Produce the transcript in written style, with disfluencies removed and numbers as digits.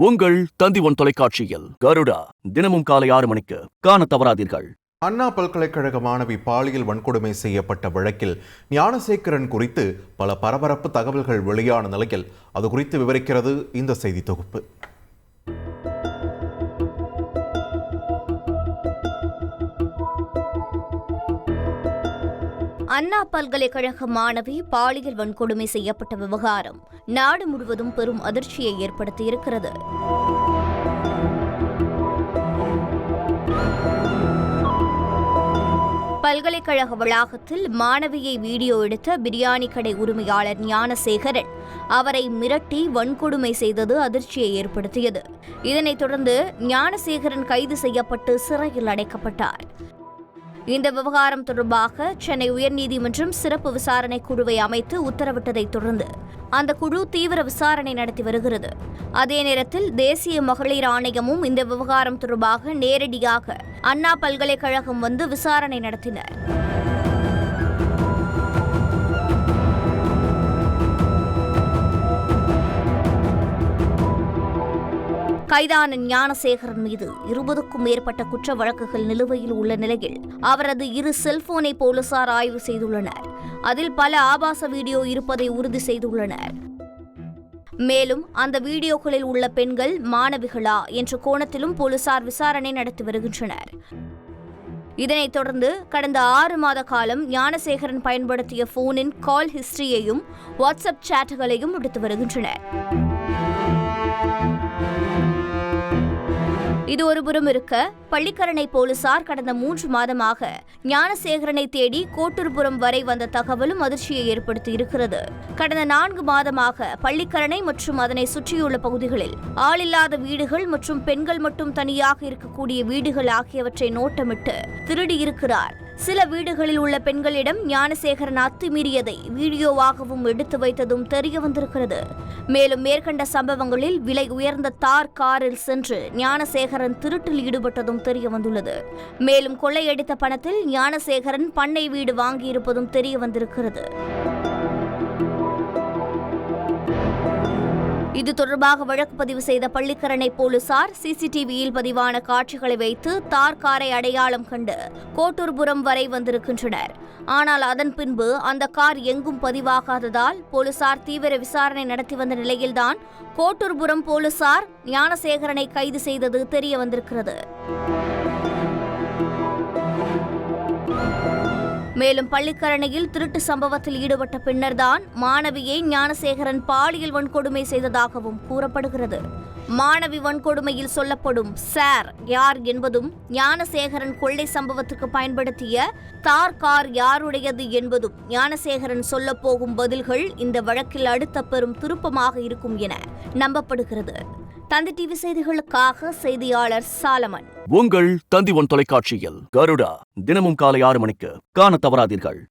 உங்கள் தந்தி1 தொலைக்காட்சியில் கருடா தினமும் காலை 6 மணிக்கு காண தவறாதீர்கள். அண்ணா பல்கலைக்கழக மாணவி பாலியல் வன்கொடுமை செய்யப்பட்ட வழக்கில் ஞானசேகரன் குறித்து பல பரபரப்பு தகவல்கள் வெளியான நிலையில் அது குறித்து விவரிக்கிறது இந்த செய்தி தொகுப்பு. அண்ணா பல்கலைக்கழக மாணவி பாலியல் வன்கொடுமை செய்யப்பட்ட விவகாரம் நாடு முழுவதும் பெரும் அதிர்ச்சியை ஏற்படுத்தியிருக்கிறது. பல்கலைக்கழக வளாகத்தில் மாணவியை வீடியோ எடுத்த பிரியாணி கடை உரிமையாளர் ஞானசேகரன் அவரை மிரட்டி வன்கொடுமை செய்தது அதிர்ச்சியை ஏற்படுத்தியது. இதனைத் தொடர்ந்து ஞானசேகரன் கைது செய்யப்பட்டு சிறையில் அடைக்கப்பட்டார். இந்த விவகாரம் தொடர்பாக சென்னை உயர்நீதிமன்றம் சிறப்பு விசாரணை குழுவை அமைத்து உத்தரவிட்டதைத் தொடர்ந்து அந்த குழு தீவிர விசாரணை நடத்தி வருகிறது. அதே நேரத்தில் தேசிய மகளிர் ஆணையமும் இந்த விவகாரம் தொடர்பாக நேரடியாக அண்ணா பல்கலைக்கழகம் வந்து விசாரணை நடத்தினர். கைதான ஞானசேகரன் மீது 20க்கும் மேற்பட்ட குற்ற வழக்குகள் நிலுவையில் உள்ள நிலையில் அவரது 2 செல்போனை போலீசார் ஆய்வு செய்துள்ளனர். அதில் பல ஆபாச வீடியோ இருப்பதை உறுதி செய்துள்ளனர். மேலும் அந்த வீடியோக்களில் உள்ள பெண்கள் மாணவிகளா என்ற கோணத்திலும் போலீசார் விசாரணை நடத்தி வருகின்றனர். இதனைத் தொடர்ந்து கடந்த 6 மாத காலம் ஞானசேகரன் பயன்படுத்திய போனின் கால் ஹிஸ்டரியையும் வாட்ஸ்அப் சாட்டுகளையும் எடுத்து வருகின்றனர். இது ஒருபுறம் இருக்க, பள்ளிக்கரணை போலீசார் கடந்த 3 மாதமாக ஞானசேகரனை தேடி கோட்டூர்புரம் வரை வந்த தகவலும் அதிர்ச்சியை ஏற்படுத்தியிருக்கிறது. கடந்த 4 மாதமாக பள்ளிக்கரணை மற்றும் அதனை சுற்றியுள்ள பகுதிகளில் ஆளில்லாத வீடுகள் மற்றும் பெண்கள் மட்டும் தனியாக இருக்கக்கூடிய வீடுகள் ஆகியவற்றை நோட்டமிட்டு திருடியிருக்கிறார். சில வீடுகளில் உள்ள பெண்களிடம் ஞானசேகரன் அத்துமீறியதை வீடியோவாகவும் எடுத்து வைத்ததும் தெரிய வந்திருக்கிறது. மேலும் மேற்கண்ட சம்பவங்களில் விலை உயர்ந்த தார் காரில் சென்று ஞானசேகரன் திருட்டில் ஈடுபட்டதும் தெரிய வந்துள்ளது. மேலும் கொள்ளையடித்த பணத்தில் ஞானசேகரன் பண்ணை வீடு வாங்கியிருப்பதும் தெரிய வந்திருக்கிறது. இது தொடர்பாக வழக்கு பதிவு செய்த பள்ளிக்கரணை போலீசார் சிசிடிவியில் பதிவான காட்சிகளை வைத்து தார் காரை அடையாளம் கண்டு கோட்டூர்புரம் வரை வந்திருக்கின்றனர். ஆனால் அதன் பின்பு அந்த கார் எங்கும் பதிவாகாததால் போலீசார் தீவிர விசாரணை நடத்தி வந்த நிலையில்தான் கோட்டூர்புரம் போலீசார் ஞானசேகரனை கைது செய்தது தெரிய வந்திருக்கிறது. மேலும் பள்ளிக்கரணையில் திருட்டு சம்பவத்தில் ஈடுபட்ட பின்னர்தான் மாணவியை ஞானசேகரன் பாலியல் வன்கொடுமை செய்ததாகவும் கூறப்படுகிறது. மாணவி வன்கொடுமையில் சொல்லப்படும் சார் யார் என்பதும், ஞானசேகரன் கொள்ளை சம்பவத்துக்கு பயன்படுத்திய தார் கார் யாருடையது என்பதும் ஞானசேகரன் சொல்லப்போகும் பதில்கள் இந்த வழக்கில் அடுத்த பெரும் திருப்பமாக இருக்கும் என நம்பப்படுகிறது. தந்தி டிவி செய்திகளுக்காக செய்தியாளர் சாலமன். உங்கள் தந்தி1 தொலைக்காட்சியில் கருடா தினமும் காலை 6 மணிக்கு காண தவறாதீர்கள்.